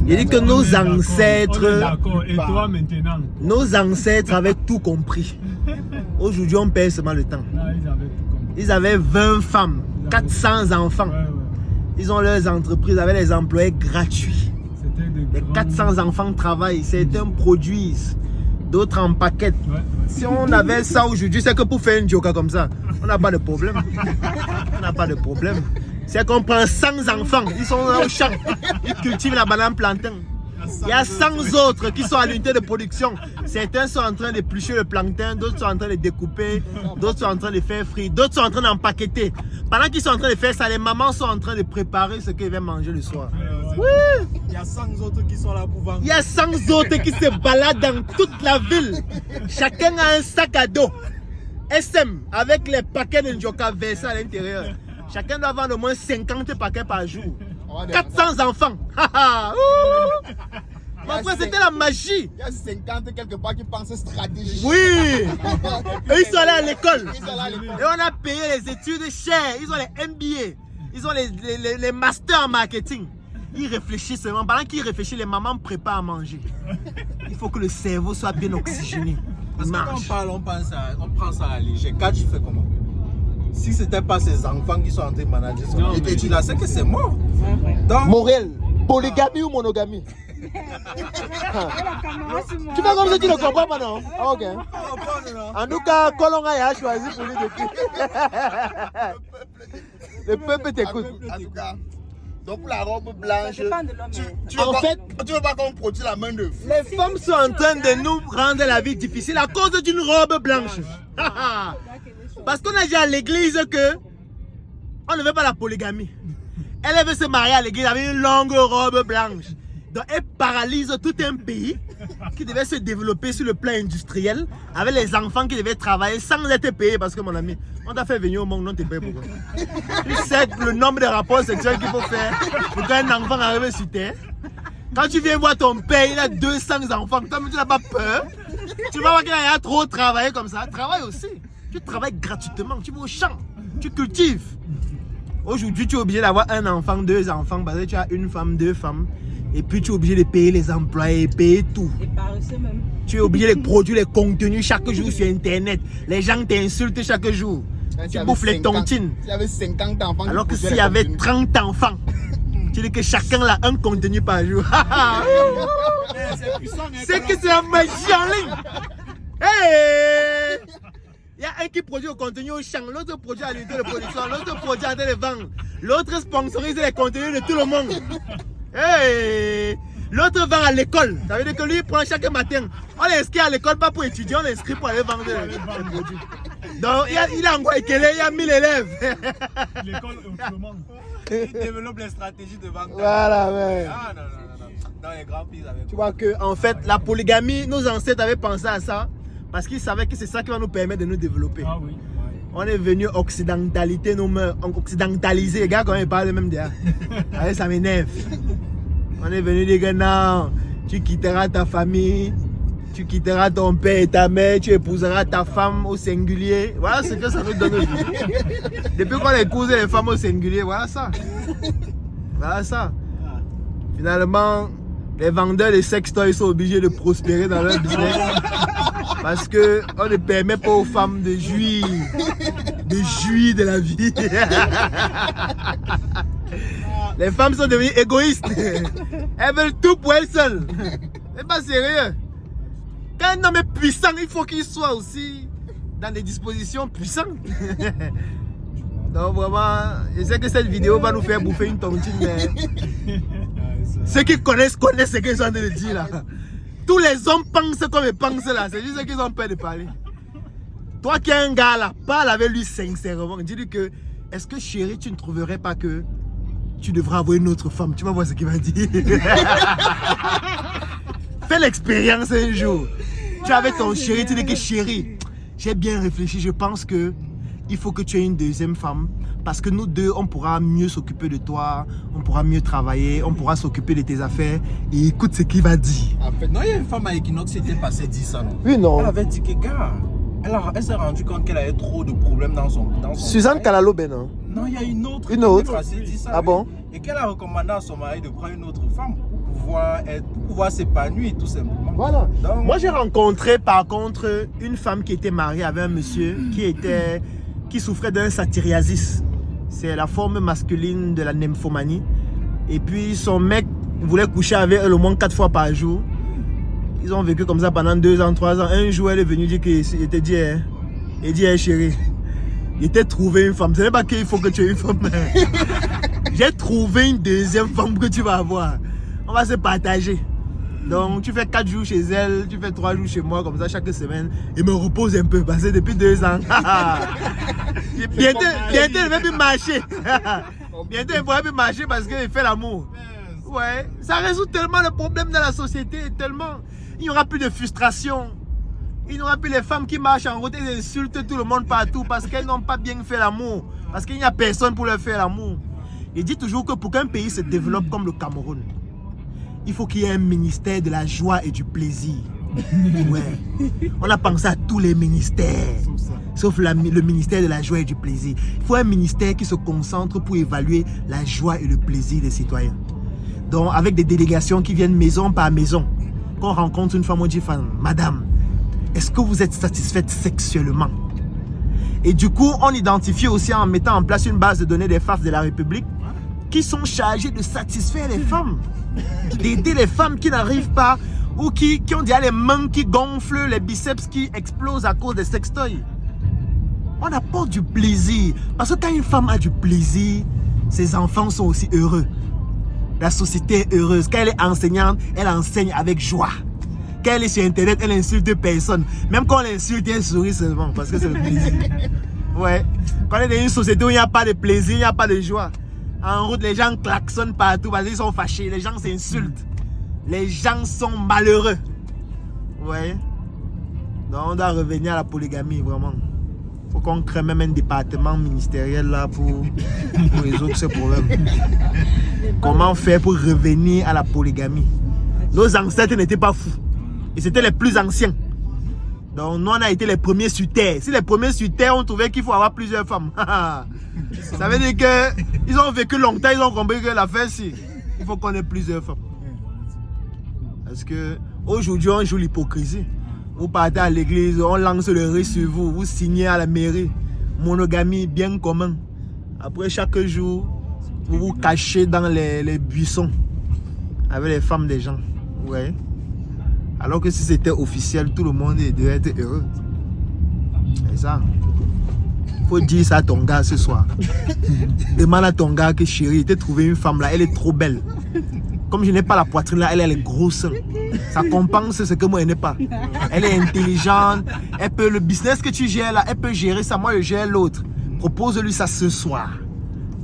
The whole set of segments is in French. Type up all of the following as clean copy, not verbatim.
Il dit que nos ancêtres, et toi maintenant? Nos ancêtres avaient tout compris. Aujourd'hui, on perd seulement le temps. Ils avaient 20 femmes, 400 enfants. Ils ont leurs entreprises avec les employés gratuits. Les 400 enfants travaillent, certains produisent, d'autres en paquet. Si on avait ça aujourd'hui, c'est que pour faire une joker comme ça, on n'a pas de problème. On n'a pas de problème. C'est qu'on prend 100 enfants, ils sont au champ, ils cultivent la banane plantain. Il y a 100 autres qui sont à l'unité de production. Certains sont en train d'éplucher le plancton, d'autres sont en train de découper, d'autres sont en train de faire frire, d'autres sont en train d'empaqueter. Pendant qu'ils sont en train de faire ça, les mamans sont en train de préparer ce qu'ils vont manger le soir. Oui. Il y a 100 autres qui sont là pour vendre. Il y a 100 autres qui se baladent dans toute la ville. Chacun a un sac à dos SM avec les paquets de Njoka versés à l'intérieur. Chacun doit vendre au moins 50 paquets par jour. 400 enfants. Après, c'était la magie. Il y a 50 quelque part qui pensent stratégie. Oui. Et ils sont allés à l'école. Et on a payé les études chères. Ils ont les MBA. Ils ont les masters en marketing. Ils réfléchissent seulement. Pendant qu'ils réfléchissent, les mamans préparent à manger. Il faut que le cerveau soit bien oxygéné. Parce que quand on parle, on prend ça à léger. Quand tu fais comment? Si ce n'était pas ces enfants qui sont en train de manager son étude là, c'est que c'est mort. Donc, Morel, polygamie ou monogamie? Tu fais comme si tu ne comprends pas, non? Ok. En tout cas, Colonga a choisi pour lui depuis. Le peuple t'écoute. En tout cas, donc pour la robe blanche, tu veux pas qu'on produise la main d'œuvre. Les femmes sont en train de nous rendre la vie difficile à cause d'une robe blanche. Parce qu'on a dit à l'église que on ne veut pas la polygamie. Elle veut se marier à l'église avec une longue robe blanche. Donc elle paralyse tout un pays qui devait se développer sur le plan industriel avec les enfants qui devaient travailler sans être payés. Parce que mon ami, on t'a fait venir au monde, non t'es payé pourquoi? Tu sais le nombre de rapports sexuels qu'il faut faire pour qu'un enfant arrive sur terre. Quand tu viens voir ton père, il a 200 enfants, comme tu n'as pas peur, tu vas voir qu'il a trop travaillé comme ça. Travaille aussi. Tu travailles gratuitement, tu vas au champ, tu cultives. Aujourd'hui, tu es obligé d'avoir un enfant, 2 enfants, parce que tu as une femme, 2 femmes. Et puis, tu es obligé de payer les employés, payer tout. Et par eux même. Tu es obligé de produire les contenus chaque jour sur Internet. Les gens t'insultent chaque jour. Tu bouffes les tontines. S'il y avait 50 enfants. Alors que s'il y avait 30 enfants, tu dis que chacun a un contenu par jour. C'est que c'est la magie en ligne. Hey! Il y a un qui produit le contenu au champ, l'autre produit à l'unité de production, l'autre produit à les vendre, l'autre sponsorise les contenus de tout le monde. Hey! L'autre vend à l'école. Ça veut dire que lui il prend chaque matin. On l'inscrit à l'école pas pour étudier, on l'inscrit pour aller vendre les produits. Donc il a encore équilé, il y a 1000 élèves. L'école autrement. Il développe les stratégies de vente. Voilà, ouais. Ah non. Dans les grands pays, tu vois que en fait la polygamie, nos ancêtres avaient pensé à ça. Parce qu'ils savaient que c'est ça qui va nous permettre de nous développer. Ah oui. On est venu occidentaliser nos mœurs, occidentaliser. Les gars, quand ils parlent même derrière, ça m'énerve. On est venu dire que non, tu quitteras ta famille, tu quitteras ton père et ta mère, tu épouseras ta femme au singulier. Voilà ce que ça nous donne aujourd'hui. Depuis qu'on épouse les femmes au singulier, voilà ça. Voilà ça. Finalement, les vendeurs de sextoys sont obligés de prospérer dans leur business. Parce qu'on ne permet pas aux femmes de jouir de la vie. Les femmes sont devenues égoïstes. Elles veulent tout pour elles seules. C'est pas sérieux. Quand un homme est puissant, il faut qu'il soit aussi dans des dispositions puissantes. Donc vraiment, je sais que cette vidéo va nous faire bouffer une tontine, mais ceux qui connaissent ce qu'ils sont en train de dire là. Tous les hommes pensent comme ils pensent là, c'est juste qu'ils ont peur de parler. Toi qui es un gars là, parle avec lui sincèrement. Dis-lui que, est-ce que chérie, tu ne trouverais pas que tu devrais avoir une autre femme? Tu vas voir ce qu'il va dire. Fais l'expérience un jour. Tu es avec ton chéri, tu dis que chérie, j'ai bien réfléchi, je pense que il faut que tu aies une deuxième femme. Parce que nous deux, on pourra mieux s'occuper de toi, on pourra mieux travailler, on pourra s'occuper de tes affaires. Et écoute ce qu'il va dire. En fait, non, il y a une femme à Equinox qui était passée 10 ans. Oui, non. Elle avait dit que, gars, elle s'est rendue compte qu'elle avait trop de problèmes dans son Suzanne Kalalo, ben non. Non, il y a une autre. Une autre? Qui dit ça, Ah oui. bon? Et qu'elle a recommandé à son mari de prendre une autre femme pour pouvoir s'épanouir tout simplement. Voilà. Donc, Moi, j'ai rencontré par contre une femme qui était mariée avec un monsieur qui souffrait d'un satyriasis. C'est la forme masculine de la nymphomanie. Et puis son mec voulait coucher avec elle au moins 4 fois par jour. Ils ont vécu comme ça pendant 2 ans, 3 ans. Un jour, elle est venue dire qu'il était dit, il dit, hey, chérie, il était trouvé une femme. Ce n'est pas qu'il faut que tu aies une femme. J'ai trouvé une deuxième femme que tu vas avoir. On va se partager. Donc tu fais 4 jours chez elle, tu fais 3 jours chez moi, comme ça chaque semaine. Et me repose un peu, parce que depuis 2 ans. Bientôt, il ne va plus marcher. Bientôt, il ne pourra plus marcher parce qu'il fait l'amour. Ouais, ça résout tellement le problème dans la société, tellement. Il n'y aura plus de frustration. Il n'y aura plus les femmes qui marchent en route et insultent tout le monde partout parce qu'elles n'ont pas bien fait l'amour. Parce qu'il n'y a personne pour leur faire l'amour. Il dit toujours que pour qu'un pays se développe comme le Cameroun, il faut qu'il y ait un ministère de la joie et du plaisir. Ouais. On a pensé à tous les ministères, sauf le ministère de la joie et du plaisir. Il faut un ministère qui se concentre pour évaluer la joie et le plaisir des citoyens. Donc avec des délégations qui viennent maison par maison. Quand on rencontre une femme, on dit, madame, est-ce que vous êtes satisfaite sexuellement? Et du coup, on identifie aussi en mettant en place une base de données des FAF de la République qui sont chargées de satisfaire les femmes, d'aider les femmes qui n'arrivent pas ou qui ont déjà les mains qui gonflent, les biceps qui explosent à cause des sextoys. On apporte du plaisir. Parce que quand une femme a du plaisir, ses enfants sont aussi heureux. La société est heureuse. Quand elle est enseignante, elle enseigne avec joie. Quand elle est sur Internet, elle insulte personne. Même quand elle insulte, elle sourit seulement parce que c'est le plaisir. Ouais. Quand elle est dans une société où il n'y a pas de plaisir, il n'y a pas de joie. En route, les gens klaxonnent partout parce qu'ils sont fâchés. Les gens s'insultent. Les gens sont malheureux. Ouais. Donc on doit revenir à la polygamie, vraiment. Il faut qu'on crée même un département ministériel là pour résoudre ce problème. Comment faire pour revenir à la polygamie? Nos ancêtres n'étaient pas fous. Et c'était les plus anciens. Donc nous on a été les premiers sur terre. Si les premiers sur terre ont trouvé qu'il faut avoir plusieurs femmes. Ça veut dire qu'ils ont vécu longtemps, ils ont compris que l'affaire si il faut qu'on ait plusieurs femmes. Parce que aujourd'hui on joue l'hypocrisie. Vous partez à l'église, on lance le riz sur vous, vous signez à la mairie. Monogamie bien commun. Après chaque jour, vous vous cachez dans les buissons avec les femmes des gens. Ouais. Alors que si c'était officiel, tout le monde devait être heureux. C'est ça. Faut dire ça à ton gars ce soir. Demande à ton gars que chérie, t'as trouvé une femme là, elle est trop belle. Comme je n'ai pas la poitrine là, elle est grosse. Ça compense ce que moi je n'ai pas. Elle est intelligente. Elle peut, le business que tu gères là, elle peut gérer ça. Moi je gère l'autre. Propose-lui ça ce soir.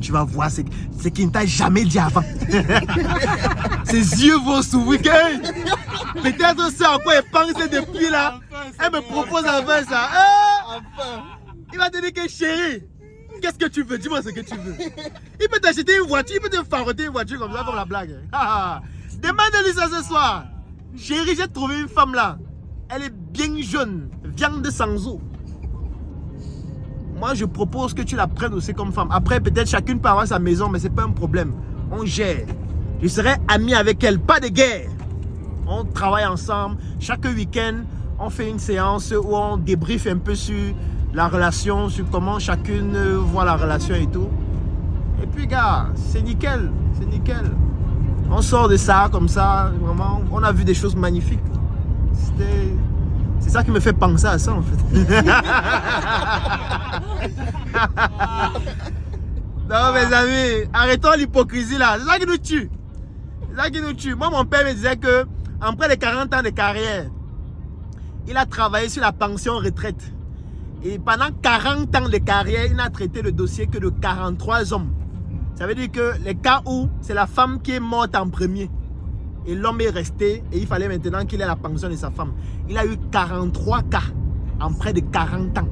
Tu vas voir ce qu'il ne t'a jamais dit avant. Ses yeux vont s'ouvrir. Peut-être c'est à quoi elle pense depuis là. Elle me propose à faire ça. Il va te dire que chérie, qu'est-ce que tu veux? Dis-moi ce que tu veux. Il peut t'acheter une voiture, il peut te faroter une voiture comme ça, comme la blague. Demande-lui ça ce soir. Chérie, j'ai trouvé une femme là. Elle est bien jeune, viande sans eau. Moi, je propose que tu la prennes aussi comme femme. Après, peut-être chacune peut avoir sa maison, mais ce n'est pas un problème. On gère. Je serai ami avec elle, pas de guerre. On travaille ensemble. Chaque week-end, on fait une séance où on débriefe un peu sur la relation, sur comment chacune voit la relation et tout. Et puis, gars, c'est nickel. C'est nickel. On sort de ça comme ça, vraiment. On a vu des choses magnifiques. C'est ça qui me fait penser à ça, en fait. Non, mes amis, arrêtons l'hypocrisie là. C'est ça qui nous tue. C'est ça qui nous tue. Moi, mon père me disait que après les 40 ans de carrière, il a travaillé sur la pension retraite. Et pendant 40 ans de carrière, il n'a traité le dossier que de 43 hommes. Ça veut dire que les cas où c'est la femme qui est morte en premier et l'homme est resté et il fallait maintenant qu'il ait la pension de sa femme. Il a eu 43 cas en près de 40 ans.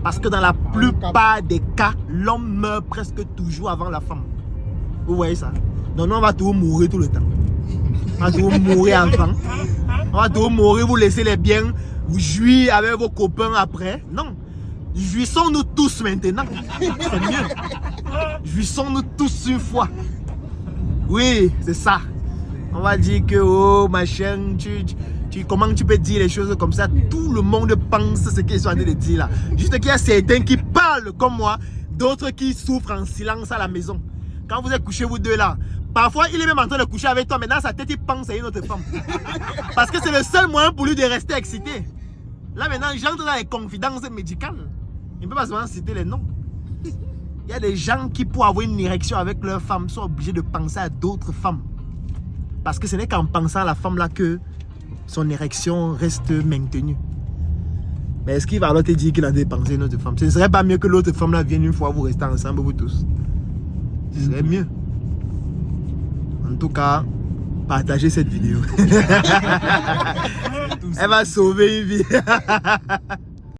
Parce que dans la plupart des cas, l'homme meurt presque toujours avant la femme. Vous voyez ça? Donc nous, on va toujours mourir tout le temps. On va toujours mourir enfant. On va toujours mourir, vous laissez les biens, vous jouir avec vos copains après. Non. Jouissons-nous tous maintenant. C'est mieux. Jouissons-nous tous une fois. Oui, c'est ça. On va dire que, oh, machin, comment tu peux dire les choses comme ça? Tout le monde pense ce qu'ils sont en train de dire là. Juste qu'il y a certains qui parlent comme moi, d'autres qui souffrent en silence à la maison. Quand vous êtes couchés, vous deux là, parfois il est même en train de coucher avec toi, mais dans sa tête, il pense à une autre femme. Parce que c'est le seul moyen pour lui de rester excité. Là maintenant, j'entre dans les confidences médicales. Il ne peut pas seulement citer les noms. Il y a des gens qui, pour avoir une érection avec leur femme, sont obligés de penser à d'autres femmes. Parce que ce n'est qu'en pensant à la femme là que son érection reste maintenue. Mais est-ce qu'il va alors te dire qu'il a dépensé une autre femme? Ce ne serait pas mieux que l'autre femme là vienne une fois vous restez ensemble vous tous? Ce serait mieux. En tout cas, partagez cette vidéo. Elle va sauver une vie.